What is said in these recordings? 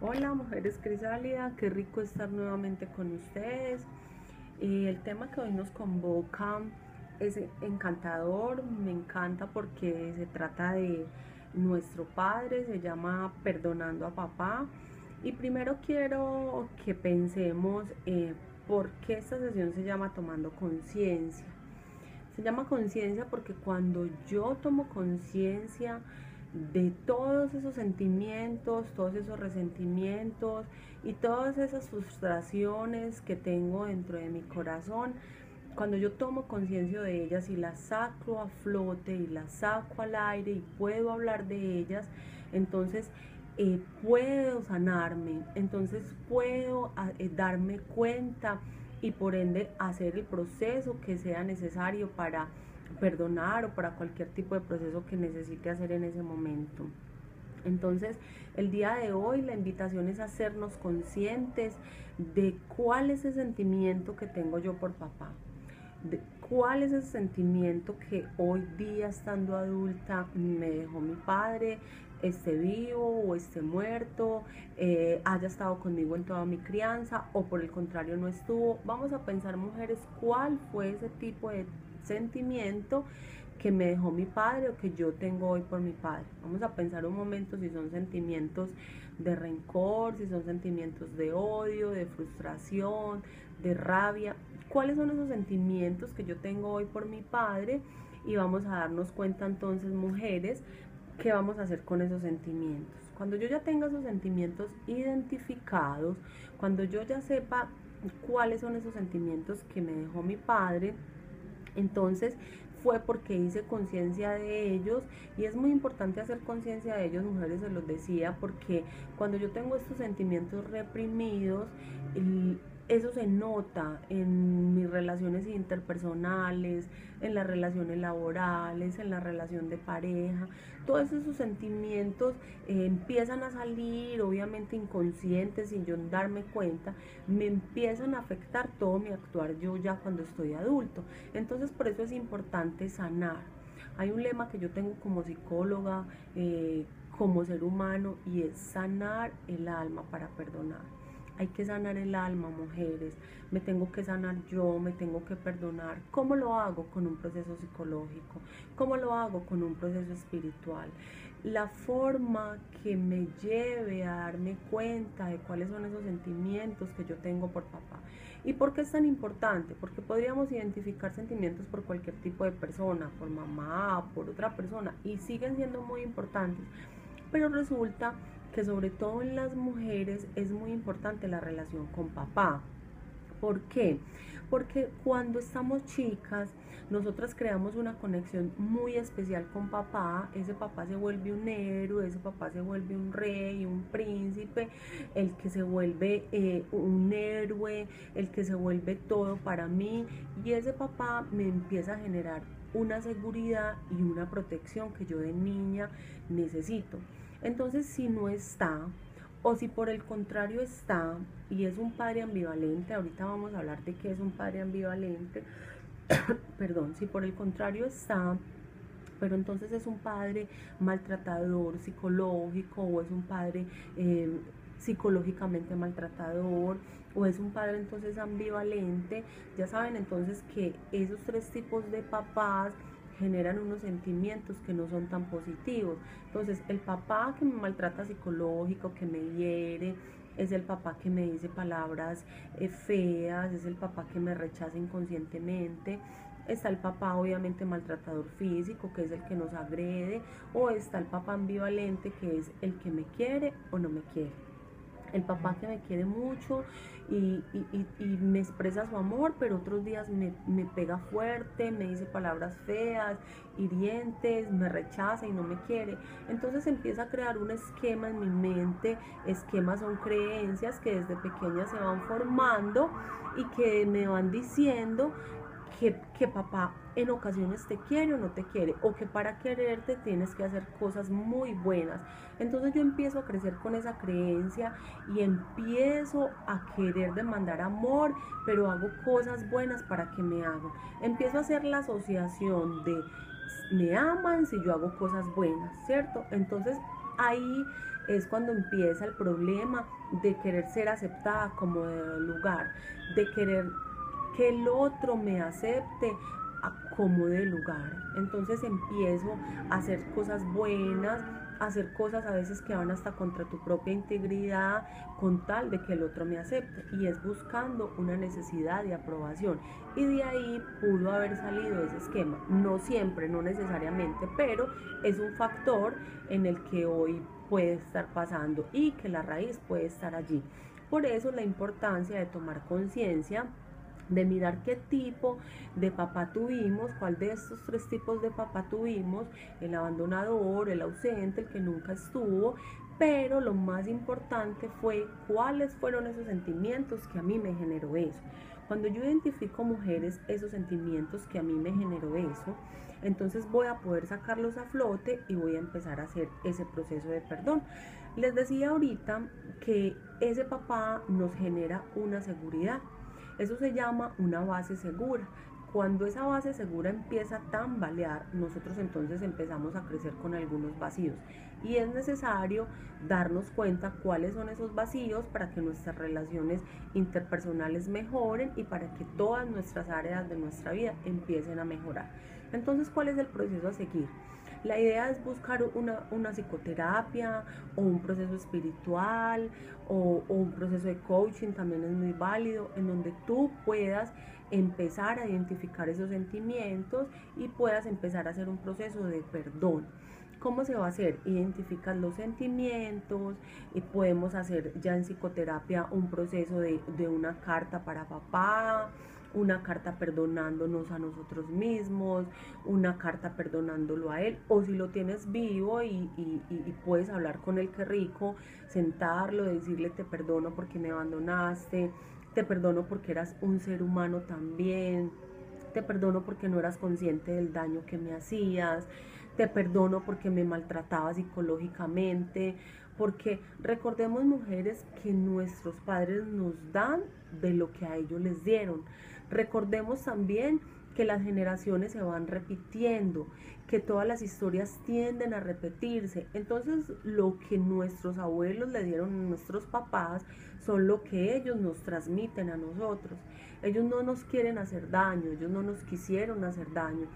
Hola, mujeres Crisálida, qué rico estar nuevamente con ustedes. El tema que hoy nos convoca es encantador, me encanta porque se trata de nuestro padre, se llama Perdonando a Papá. Y primero quiero que pensemos por qué esta sesión se llama Tomando Conciencia. Se llama conciencia porque cuando yo tomo conciencia de todos esos sentimientos, todos esos resentimientos y todas esas frustraciones que tengo dentro de mi corazón, cuando yo tomo conciencia de ellas y las saco a flote y las saco al aire y puedo hablar de ellas, entonces puedo sanarme, entonces puedo darme cuenta y por ende hacer el proceso que sea necesario para perdonar o para cualquier tipo de proceso que necesite hacer en ese momento. Entonces, el día de hoy la invitación es hacernos conscientes de cuál es el sentimiento que tengo yo por papá, de cuál es el sentimiento que hoy día, estando adulta, me dejó mi padre, esté vivo o esté muerto, haya estado conmigo en toda mi crianza o por el contrario no estuvo. Vamos a pensar, mujeres, cuál fue ese tipo de sentimiento que me dejó mi padre o que yo tengo hoy por mi padre. Vamos a pensar un momento si son sentimientos de rencor, si son sentimientos de odio, de frustración, de rabia. ¿Cuáles son esos sentimientos que yo tengo hoy por mi padre? Y vamos a darnos cuenta entonces, mujeres, qué vamos a hacer con esos sentimientos. Cuando yo ya tenga esos sentimientos identificados, cuando yo ya sepa cuáles son esos sentimientos que me dejó mi padre, entonces fue porque hice conciencia de ellos y es muy importante hacer conciencia de ellos, mujeres, se los decía, porque cuando yo tengo estos sentimientos reprimidos, eso se nota en mis relaciones interpersonales, en las relaciones laborales, en la relación de pareja. Todos esos sentimientos empiezan a salir, obviamente inconscientes, sin yo darme cuenta, me empiezan a afectar todo mi actuar yo ya cuando estoy adulto. Entonces por eso es importante sanar. Hay un lema que yo tengo como psicóloga, como ser humano, y es sanar el alma para perdonar. Hay que sanar el alma, mujeres. Me tengo que sanar yo, me tengo que perdonar. ¿Cómo lo hago? Con un proceso psicológico. ¿Cómo lo hago? Con un proceso espiritual. La forma que me lleve a darme cuenta de cuáles son esos sentimientos que yo tengo por papá. ¿Y por qué es tan importante? Porque podríamos identificar sentimientos por cualquier tipo de persona, por mamá, por otra persona, y siguen siendo muy importantes. Pero resulta que sobre todo en las mujeres es muy importante la relación con papá. ¿Por qué? Porque cuando estamos chicas, nosotras creamos una conexión muy especial con papá. Ese papá se vuelve un héroe, ese papá se vuelve un rey, un príncipe, el que se vuelve un héroe, el que se vuelve todo para mí. Y ese papá me empieza a generar una seguridad y una protección que yo de niña necesito. Entonces, si no está, o si por el contrario está y es un padre ambivalente, ahorita vamos a hablar de qué es un padre ambivalente, perdón, si por el contrario está, pero entonces es un padre maltratador psicológico o es un padre psicológicamente maltratador o es un padre entonces ambivalente, ya saben entonces que esos tres tipos de papás generan unos sentimientos que no son tan positivos. Entonces el papá que me maltrata psicológico, que me hiere, es el papá que me dice palabras feas, es el papá que me rechaza inconscientemente. Está el papá obviamente maltratador físico, que es el que nos agrede, o está el papá ambivalente, que es el que me quiere o no me quiere. El papá que me quiere mucho y me expresa su amor, pero otros días me pega fuerte, me dice palabras feas, hirientes, me rechaza y no me quiere. Entonces empieza a crear un esquema en mi mente. Esquemas son creencias que desde pequeña se van formando y que me van diciendo que papá en ocasiones te quiere o no te quiere, o que para quererte tienes que hacer cosas muy buenas. Entonces yo empiezo a crecer con esa creencia y empiezo a querer demandar amor, pero hago cosas buenas para que me hagan. Empiezo a hacer la asociación de me aman si yo hago cosas buenas, ¿cierto? Entonces ahí es cuando empieza el problema de querer ser aceptada como de lugar, de querer que el otro me acepte como de lugar. Entonces empiezo a hacer cosas buenas, a hacer cosas a veces que van hasta contra tu propia integridad con tal de que el otro me acepte, y es buscando una necesidad de aprobación, y de ahí pudo haber salido ese esquema. No siempre, no necesariamente, pero es un factor en el que hoy puede estar pasando y que la raíz puede estar allí. Por eso la importancia de tomar conciencia, de mirar qué tipo de papá tuvimos, cuál de estos tres tipos de papá tuvimos: el abandonador, el ausente, el que nunca estuvo. Pero lo más importante fue cuáles fueron esos sentimientos que a mí me generó eso. Cuando yo identifico, mujeres, esos sentimientos que a mí me generó eso, entonces voy a poder sacarlos a flote y voy a empezar a hacer ese proceso de perdón. Les decía ahorita que ese papá nos genera una seguridad. Eso se llama una base segura. Cuando esa base segura empieza a tambalear, nosotros entonces empezamos a crecer con algunos vacíos. Y es necesario darnos cuenta cuáles son esos vacíos para que nuestras relaciones interpersonales mejoren y para que todas nuestras áreas de nuestra vida empiecen a mejorar. Entonces, ¿cuál es el proceso a seguir? La idea es buscar una psicoterapia o un proceso espiritual o un proceso de coaching, también es muy válido, en donde tú puedas empezar a identificar esos sentimientos y puedas empezar a hacer un proceso de perdón. ¿Cómo se va a hacer? Identificar los sentimientos, y podemos hacer ya en psicoterapia un proceso de una carta para papá, una carta perdonándonos a nosotros mismos, una carta perdonándolo a él, o si lo tienes vivo y puedes hablar con él, qué rico, sentarlo, decirle: te perdono porque me abandonaste, te perdono porque eras un ser humano también, te perdono porque no eras consciente del daño que me hacías, te perdono porque me maltrataba psicológicamente, porque recordemos, mujeres, que nuestros padres nos dan de lo que a ellos les dieron. Recordemos también que las generaciones se van repitiendo, que todas las historias tienden a repetirse. Entonces, lo que nuestros abuelos le dieron a nuestros papás son lo que ellos nos transmiten a nosotros. Ellos no nos quieren hacer daño, ellos no nos quisieron hacer daño.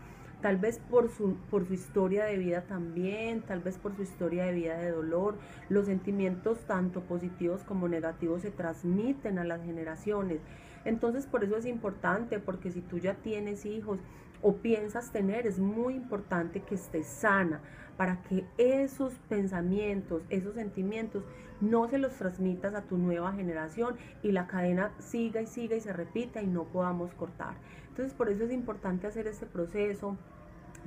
Tal vez por su historia de vida también, tal vez por su historia de vida de dolor. Los sentimientos tanto positivos como negativos se transmiten a las generaciones. Entonces, por eso es importante, porque si tú ya tienes hijos o piensas tener, es muy importante que estés sana para que esos pensamientos, esos sentimientos no se los transmitas a tu nueva generación y la cadena siga y siga y se repita y no podamos cortar. Entonces, por eso es importante hacer este proceso,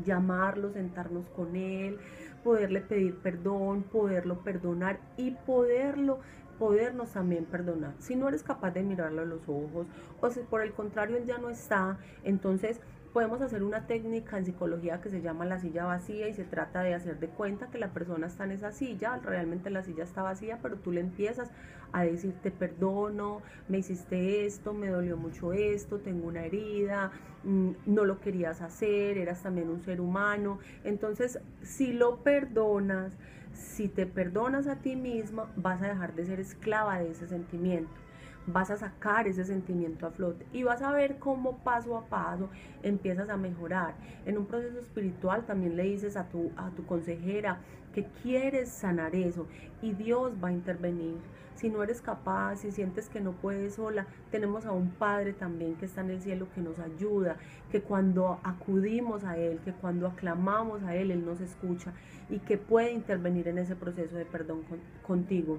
llamarlo, sentarnos con él, poderle pedir perdón, poderlo perdonar y podernos también perdonar. Si no eres capaz de mirarlo a los ojos, o si por el contrario él ya no está, entonces podemos hacer una técnica en psicología que se llama la silla vacía, y se trata de hacer de cuenta que la persona está en esa silla, realmente la silla está vacía, pero tú le empiezas a decir: te perdono, me hiciste esto, me dolió mucho esto, tengo una herida, no lo querías hacer, eras también un ser humano. Entonces, si lo perdonas, si te perdonas a ti misma, vas a dejar de ser esclava de ese sentimiento, vas a sacar ese sentimiento a flote y vas a ver cómo paso a paso empiezas a mejorar. En un proceso espiritual también le dices a tu consejera que quieres sanar eso, y Dios va a intervenir. Si no eres capaz, si sientes que no puedes sola, tenemos a un Padre también que está en el cielo, que nos ayuda, que cuando acudimos a Él, que cuando aclamamos a Él, Él nos escucha y que puede intervenir en ese proceso de perdón contigo.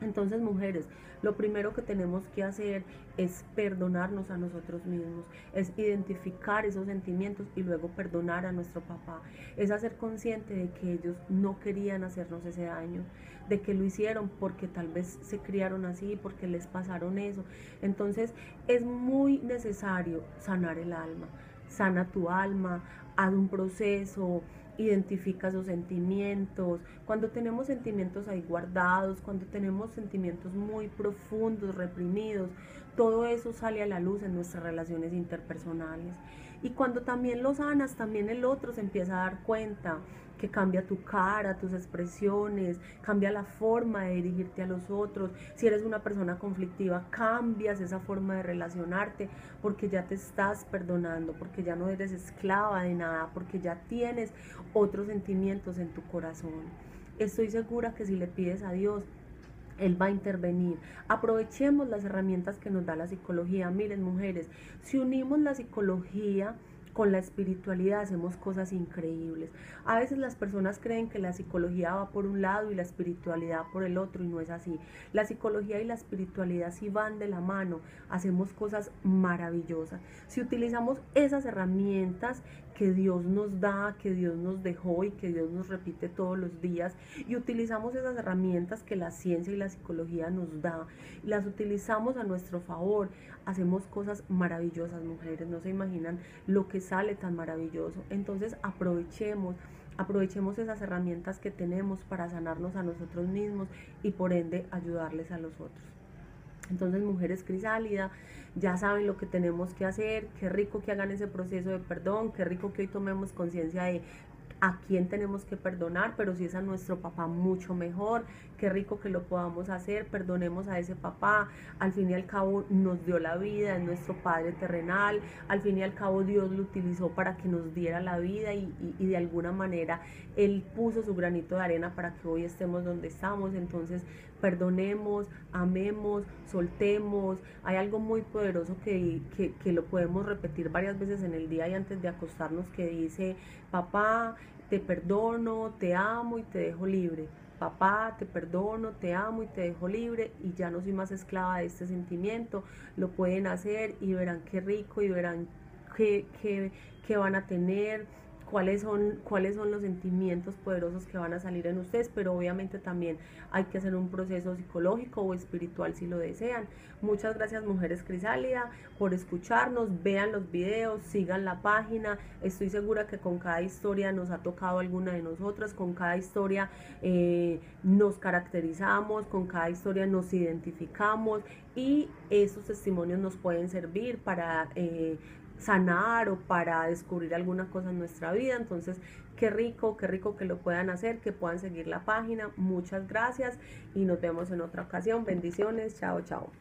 Entonces, mujeres, lo primero que tenemos que hacer es perdonarnos a nosotros mismos, es identificar esos sentimientos y luego perdonar a nuestro papá, es hacer consciente de que ellos no querían hacernos ese daño, de que lo hicieron porque tal vez se criaron así, porque les pasaron eso. Entonces, es muy necesario sanar el alma. Sana tu alma, haz un proceso, identifica sus sentimientos. Cuando tenemos sentimientos ahí guardados, cuando tenemos sentimientos muy profundos, reprimidos, todo eso sale a la luz en nuestras relaciones interpersonales. Y cuando también lo sanas, también el otro se empieza a dar cuenta que cambia tu cara, tus expresiones, cambia la forma de dirigirte a los otros. Si eres una persona conflictiva, cambias esa forma de relacionarte porque ya te estás perdonando, porque ya no eres esclava de nada, porque ya tienes otros sentimientos en tu corazón. Estoy segura que si le pides a Dios, Él va a intervenir. Aprovechemos las herramientas que nos da la psicología. Miren, mujeres, si unimos la psicología con la espiritualidad, hacemos cosas increíbles. A veces las personas creen que la psicología va por un lado y la espiritualidad por el otro, y no es así. La psicología y la espiritualidad sí van de la mano, hacemos cosas maravillosas. Si utilizamos esas herramientas que Dios nos da, que Dios nos dejó y que Dios nos repite todos los días, y utilizamos esas herramientas que la ciencia y la psicología nos da, y las utilizamos a nuestro favor, hacemos cosas maravillosas, mujeres. No se imaginan lo que sale tan maravilloso. Entonces aprovechemos esas herramientas que tenemos para sanarnos a nosotros mismos y por ende ayudarles a los otros. Entonces, mujeres Crisálida, ya saben lo que tenemos que hacer. Qué rico que hagan ese proceso de perdón, qué rico que hoy tomemos conciencia de a quién tenemos que perdonar, pero si es a nuestro papá, mucho mejor. Qué rico que lo podamos hacer, perdonemos a ese papá. Al fin y al cabo nos dio la vida, es nuestro padre terrenal. Al fin y al cabo Dios lo utilizó para que nos diera la vida, y de alguna manera Él puso su granito de arena para que hoy estemos donde estamos. Entonces perdonemos, amemos, soltemos. Hay algo muy poderoso que lo podemos repetir varias veces en el día y antes de acostarnos, que dice: papá, te perdono, te amo y te dejo libre. Papá, te perdono, te amo y te dejo libre, y ya no soy más esclava de este sentimiento. Lo pueden hacer y verán qué rico, y verán qué van a tener, cuáles son los sentimientos poderosos que van a salir en ustedes. Pero obviamente también hay que hacer un proceso psicológico o espiritual si lo desean. Muchas gracias, mujeres Crisálida, por escucharnos. Vean los videos, sigan la página. Estoy segura que con cada historia nos ha tocado alguna de nosotras, con cada historia nos caracterizamos, con cada historia nos identificamos, y esos testimonios nos pueden servir para sanar o para descubrir alguna cosa en nuestra vida. Entonces, qué rico que lo puedan hacer, que puedan seguir la página. Muchas gracias y nos vemos en otra ocasión. Bendiciones, chao, chao.